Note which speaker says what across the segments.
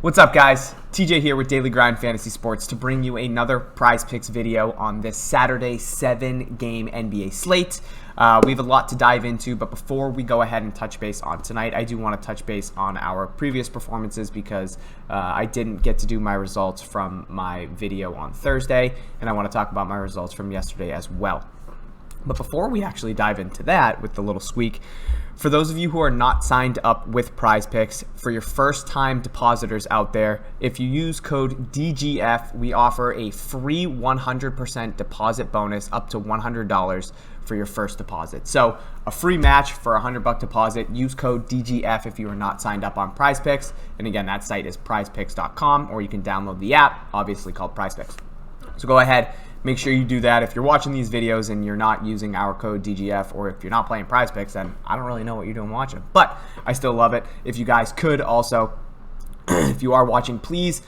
Speaker 1: What's up, guys? TJ here with Daily Grind Fantasy Sports to bring you another Prizepicks video on this Saturday 7-game NBA slate. We have a lot to dive into, but before we go ahead and touch base on tonight, I do want to touch base on our previous performances because I didn't get to do my results from my video on Thursday, and I want to talk about my results from yesterday as well. But before we actually dive into that with the little squeak, for those of you who are not signed up with Prizepicks, for your first-time depositors out there, if you use code DGF, we offer a free 100% deposit bonus up to $100 for your first deposit. So a free match for a $100 deposit. Use code DGF if you are not signed up on Prizepicks. And again, that site is prizepicks.com, or you can download the app, obviously called Prizepicks. So go ahead, make sure you do that. If you're watching these videos and you're not using our code DGF, or if you're not playing Prizepicks, then I don't really know what you're doing watching. But I still love it. If you guys could also, if you are watching, please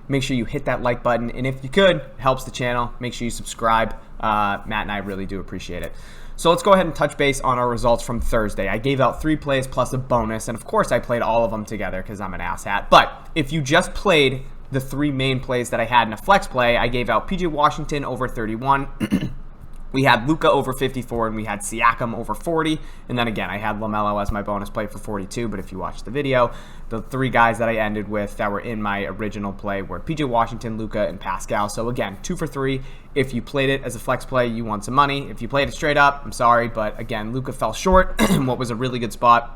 Speaker 1: make sure you hit that like button. And if you could, it helps the channel. Make sure you subscribe. Matt and I really do appreciate it. So let's go ahead and touch base on our results from Thursday. I gave out 3 plays plus a bonus, and of course I played all of them together because I'm an asshat. But if you just played the 3 main plays that I had in a flex play, I gave out PJ Washington over 31. We had Luka over 54, and we had Siakam over 40. And then again, I had LaMelo as my bonus play for 42. But if you watch the video, the 3 guys that I ended with that were in my original play were PJ Washington, Luka, and Pascal. So again, 2 for 3. If you played it as a flex play, you won some money. If you played it straight up, I'm sorry. But again, Luka fell short in what was a really good spot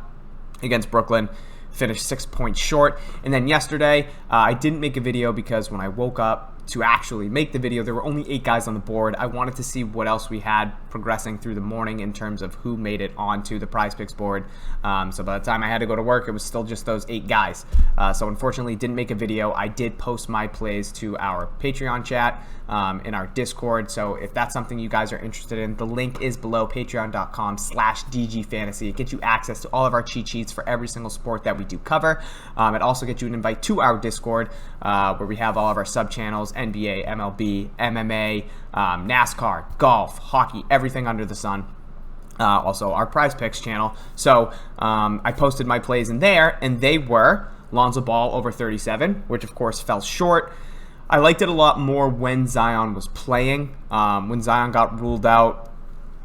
Speaker 1: against Brooklyn. Finished 6 points short. And then yesterday, I didn't make a video because when I woke up to actually make the video, there were only 8 guys on the board. I wanted to see what else we had progressing through the morning in terms of who made it onto the Prizepicks board. So by the time I had to go to work, it was still just those 8 guys. So unfortunately, didn't make a video. I did post my plays to our Patreon chat in our Discord. So if that's something you guys are interested in, the link is below, patreon.com/DGFantasy. It gets you access to all of our cheat sheets for every single sport that we do cover. It also gets you an invite to our Discord where we have all of our sub-channels: NBA, MLB, MMA, NASCAR, golf, hockey, everything under the sun. Also our Prizepicks channel. So I posted my plays in there, and they were Lonzo Ball over 37, which of course fell short. I liked it a lot more when Zion was playing. When Zion got ruled out,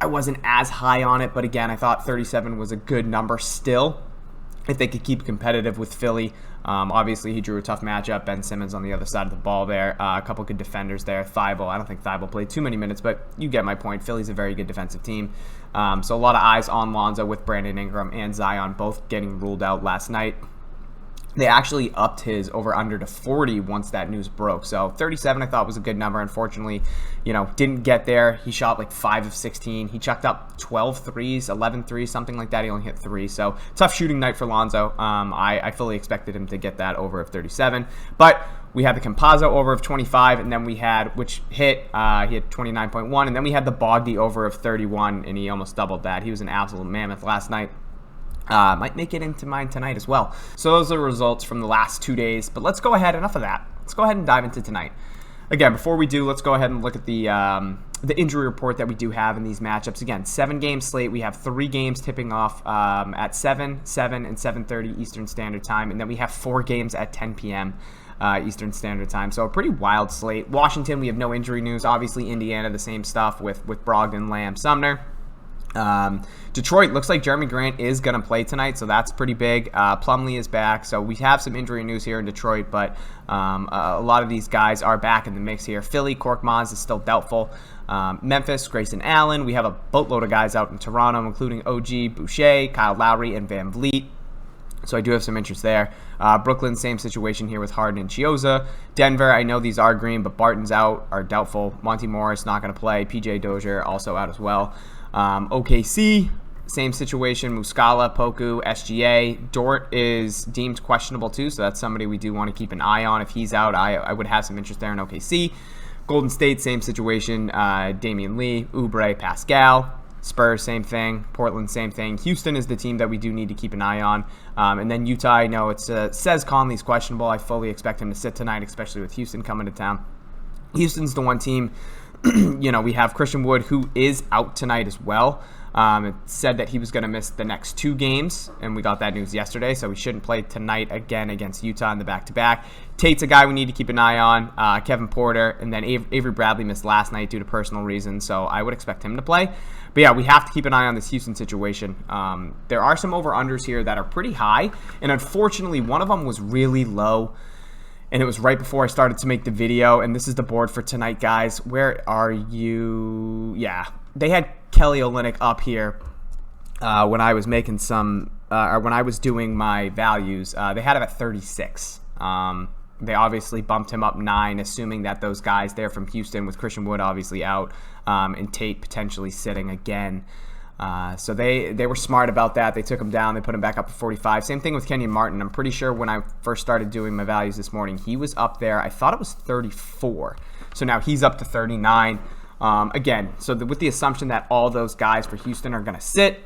Speaker 1: I wasn't as high on it, but again, I thought 37 was a good number still if they could keep competitive with Philly. Obviously, he drew a tough matchup. Ben Simmons on the other side of the ball there. A couple good defenders there. Thibault, I don't think Thibault played too many minutes, but you get my point. Philly's a very good defensive team. So a lot of eyes on Lonzo with Brandon Ingram and Zion both getting ruled out last night. They actually upped his over-under to 40 once that news broke. So 37 I thought was a good number. Unfortunately, didn't get there. He shot like 5 of 16. He chucked up 12 threes, 11 threes, something like that. He only hit 3. So tough shooting night for Lonzo. I fully expected him to get that over of 37. But we had the Campazzo over of 25, and then we had, which hit, he had 29.1, and then we had the Bogdy over of 31, and he almost doubled that. He was an absolute mammoth last night. Might make it into mine tonight as well. So those are the results from the last 2 days. But let's go ahead, enough of that. Let's go ahead and dive into tonight. Again, before we do, let's go ahead and look at the injury report that we do have in these matchups. Again, 7-game slate. We have 3 games tipping off at 7, 7, and 7:30 Eastern Standard Time. And then we have 4 games at 10 p.m. Eastern Standard Time. So a pretty wild slate. Washington, we have no injury news. Obviously, Indiana, the same stuff with Brogdon, Lamb, Sumner. Detroit, looks like Jeremy Grant is going to play tonight, so that's pretty big. Plumlee is back, so we have some injury news here in Detroit, but a lot of these guys are back in the mix here. Philly, Korkmaz is still doubtful. Memphis, Grayson Allen. We have a boatload of guys out in Toronto, including OG, Boucher, Kyle Lowry, and Van Vliet. So I do have some interest there. Brooklyn, same situation here with Harden and Chioza. Denver, I know these are green, but Barton's out, are doubtful. Monty Morris not going to play. PJ Dozier also out as well. OKC, same situation. Muscala, Poku, SGA. Dort is deemed questionable too, so that's somebody we do want to keep an eye on. If he's out, I would have some interest there in OKC. Golden State, same situation. Damian Lee, Oubre, Pascal. Spurs, same thing. Portland, same thing. Houston is the team that we do need to keep an eye on. And then Utah, I know it says Conley's questionable. I fully expect him to sit tonight, especially with Houston coming to town. Houston's the one team we have Christian Wood, who is out tonight as well. It said that he was going to miss the next 2 games, and we got that news yesterday, so he shouldn't play tonight again against Utah in the back-to-back. Tate's a guy we need to keep an eye on, Kevin Porter, and then Avery Bradley missed last night due to personal reasons, so I would expect him to play. But yeah, we have to keep an eye on this Houston situation. There are some over-unders here that are pretty high, and unfortunately, one of them was really low, and it was right before I started to make the video, and this is the board for tonight, guys. Where are you? Yeah, they had Kelly Olynyk up here when I was making or when I was doing my values. They had him at 36. They obviously bumped him up 9, assuming that those guys there from Houston, with Christian Wood obviously out, and Tate potentially sitting again. So they were smart about that. They took him down. They put him back up to 45. Same thing with Kenyon Martin. I'm pretty sure when I first started doing my values this morning, he was up there. I thought it was 34. So now he's up to 39. Again, so with the assumption that all those guys for Houston are going to sit,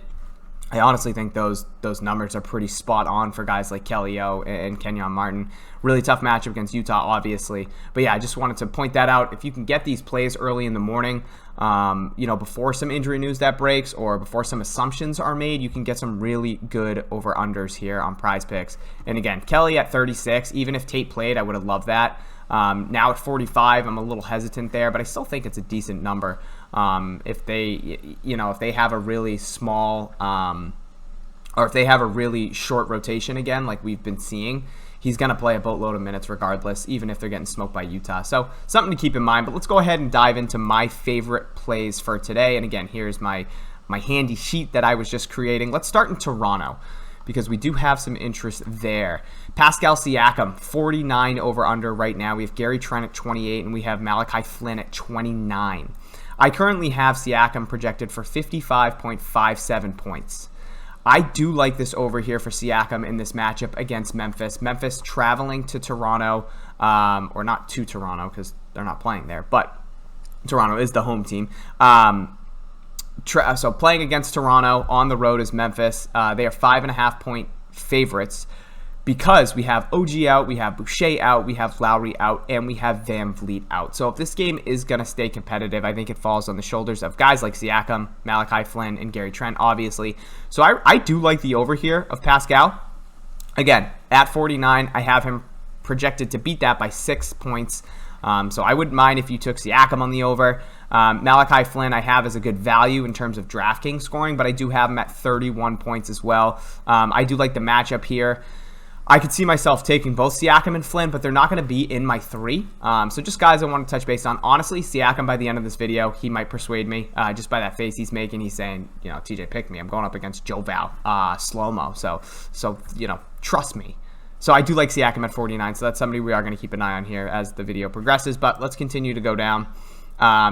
Speaker 1: I honestly think those numbers are pretty spot on for guys like Kelly O and Kenyon Martin. Really tough matchup against Utah, obviously. But yeah, I just wanted to point that out. If you can get these plays early in the morning, before some injury news that breaks or before some assumptions are made, you can get some really good over-unders here on Prizepicks. And again, Kelly at 36, even if Tate played, I would have loved that. Now at 45, I'm a little hesitant there, but I still think it's a decent number. If they have a really small, or if they have a really short rotation again, like we've been seeing, he's going to play a boatload of minutes regardless, even if they're getting smoked by Utah. So something to keep in mind, but let's go ahead and dive into my favorite plays for today. And again, here's my handy sheet that I was just creating. Let's start in Toronto, because we do have some interest there. Pascal Siakam, 49 over-under right now. We have Gary Trent at 28, and we have Malachi Flynn at 29. I currently have Siakam projected for 55.57 points. I do like this over here for Siakam in this matchup against Memphis. Memphis traveling to Toronto, or not to Toronto because they're not playing there, but Toronto is the home team. So playing against Toronto on the road is Memphis. They are 5.5 point favorites because we have OG out, we have Boucher out, we have Lowry out, and we have Van Vliet out. So if this game is going to stay competitive, I think it falls on the shoulders of guys like Siakam, Malachi Flynn, and Gary Trent, obviously. So I do like the over here of Pascal. Again, at 49, I have him projected to beat that by 6 points. So I wouldn't mind if you took Siakam on the over. Malachi Flynn I have as a good value in terms of DraftKings scoring, but I do have him at 31 points as well. I do like the matchup here. I could see myself taking both Siakam and Flynn, but they're not going to be in my 3. So just guys I want to touch base on. Honestly, Siakam by the end of this video, he might persuade me just by that face he's making. He's saying, TJ, pick me. I'm going up against Joe Val, slow-mo. So trust me. So I do like Siakam at 49, so that's somebody we are going to keep an eye on here as the video progresses. But let's continue to go down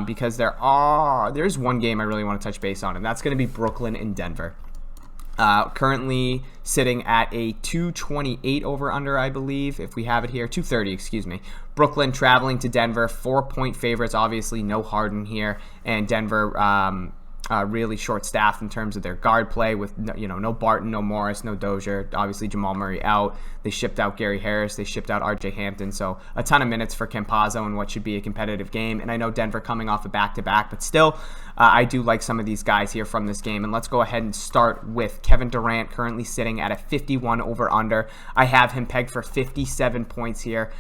Speaker 1: because there's one game I really want to touch base on, and that's going to be Brooklyn and Denver. Currently sitting at a 228 over-under, I believe, if we have it here. 230, excuse me. Brooklyn traveling to Denver, 4-point favorites. Obviously, no Harden here, and Denver really short-staffed in terms of their guard play with no Barton, no Morris, no Dozier. Obviously, Jamal Murray out. They shipped out Gary Harris. They shipped out R.J. Hampton. So a ton of minutes for Campazzo in what should be a competitive game. And I know Denver coming off a back-to-back, but still, I do like some of these guys here from this game. And let's go ahead and start with Kevin Durant, currently sitting at a 51 over-under. I have him pegged for 57 points here.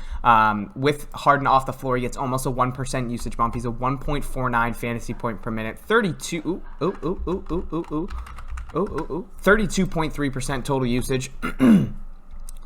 Speaker 1: With Harden off the floor, he gets almost a 1% usage bump. He's a 1.49 fantasy point per minute. 32.3% total usage.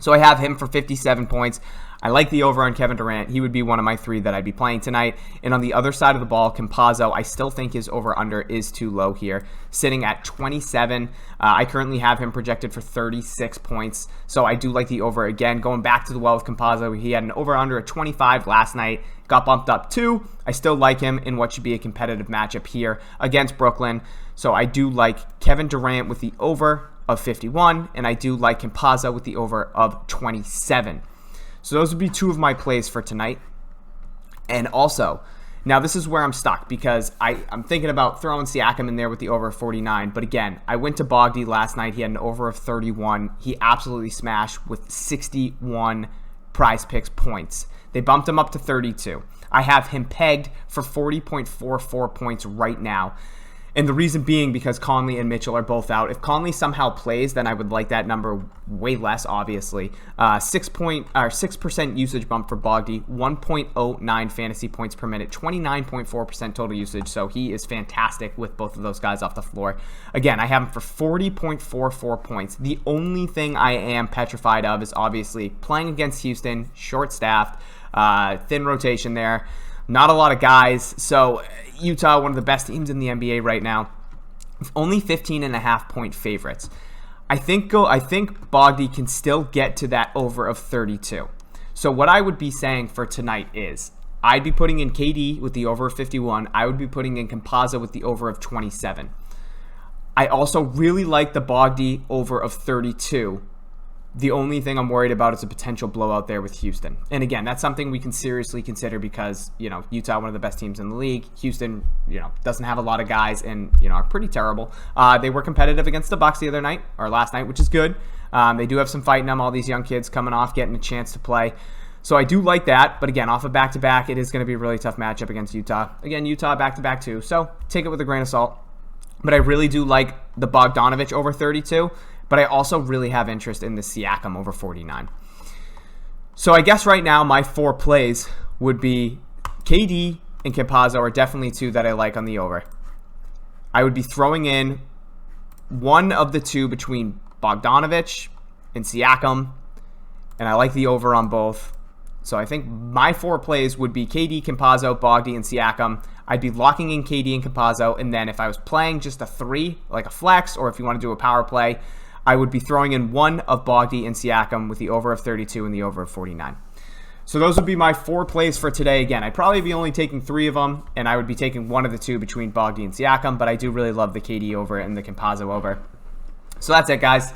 Speaker 1: So I have him for 57 points. I like the over on Kevin Durant. He would be one of my 3 that I'd be playing tonight. And on the other side of the ball, Campazzo, I still think his over-under is too low here, sitting at 27. I currently have him projected for 36 points. So I do like the over. Again, going back to the well with Campazzo, he had an over-under at 25 last night, got bumped up 2. I still like him in what should be a competitive matchup here against Brooklyn. So I do like Kevin Durant with the over of 51, and I do like Campazzo with the over of 27. So those would be 2 of my plays for tonight. And also, now this is where I'm stuck because I'm thinking about throwing Siakam in there with the over of 49. But again, I went to Bogdy last night. He had an over of 31. He absolutely smashed with 61 Prizepicks points. They bumped him up to 32. I have him pegged for 40.44 points right now. And the reason being because Conley and Mitchell are both out. If Conley somehow plays, then I would like that number way less, obviously. 6% usage bump for Bogdy, 1.09 fantasy points per minute, 29.4% total usage. So he is fantastic with both of those guys off the floor. Again, I have him for 40.44 points. The only thing I am petrified of is obviously playing against Houston, short-staffed, thin rotation there. Not a lot of guys. So Utah, one of the best teams in the NBA right now, only 15.5-point favorites. I think Bogdy can still get to that over of 32. So what I would be saying for tonight is I'd be putting in KD with the over of 51. I would be putting in Campazzo with the over of 27. I also really like the Bogdy over of 32. The only thing I'm worried about is a potential blowout there with Houston. And again, that's something we can seriously consider because, Utah, one of the best teams in the league. Houston, doesn't have a lot of guys and, are pretty terrible. They were competitive against the Bucks the other night, or last night, which is good. They do have some fight in them, all these young kids coming off, getting a chance to play. So I do like that. But again, off of back-to-back, it is going to be a really tough matchup against Utah. Again, Utah back-to-back too. So take it with a grain of salt. But I really do like the Bogdanovich over 32. But I also really have interest in the Siakam over 49. So I guess right now my 4 plays would be KD and Campazzo are definitely 2 that I like on the over. I would be throwing in one of the 2 between Bogdanovich and Siakam, and I like the over on both. So I think my 4 plays would be KD, Campazzo, Bogdy, and Siakam. I'd be locking in KD and Campazzo, and then if I was playing just a 3, like a flex, or if you want to do a power play, I would be throwing in one of Bogdy and Siakam with the over of 32 and the over of 49. So those would be my 4 plays for today. Again, I'd probably be only taking 3 of them, and I would be taking one of the 2 between Bogdy and Siakam, but I do really love the KD over and the Campazzo over. So that's it, guys.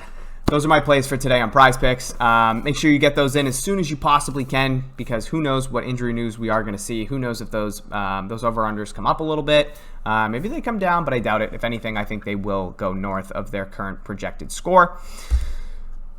Speaker 1: Those are my plays for today on Prizepicks. Make sure you get those in as soon as you possibly can because who knows what injury news we are going to see. Who knows if those over-unders come up a little bit. Maybe they come down, but I doubt it. If anything, I think they will go north of their current projected score.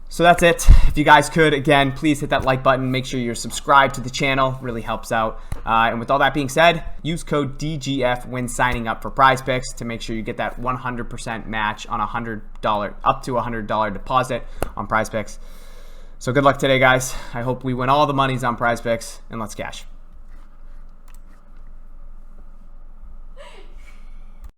Speaker 1: So that's it. If you guys could, again, please hit that like button. Make sure you're subscribed to the channel. Really helps out. And with all that being said, use code DGF when signing up for Prizepicks to make sure you get that 100% match on $100, up to $100 deposit on Prizepicks. So good luck today, guys. I hope we win all the monies on Prizepicks, and let's cash.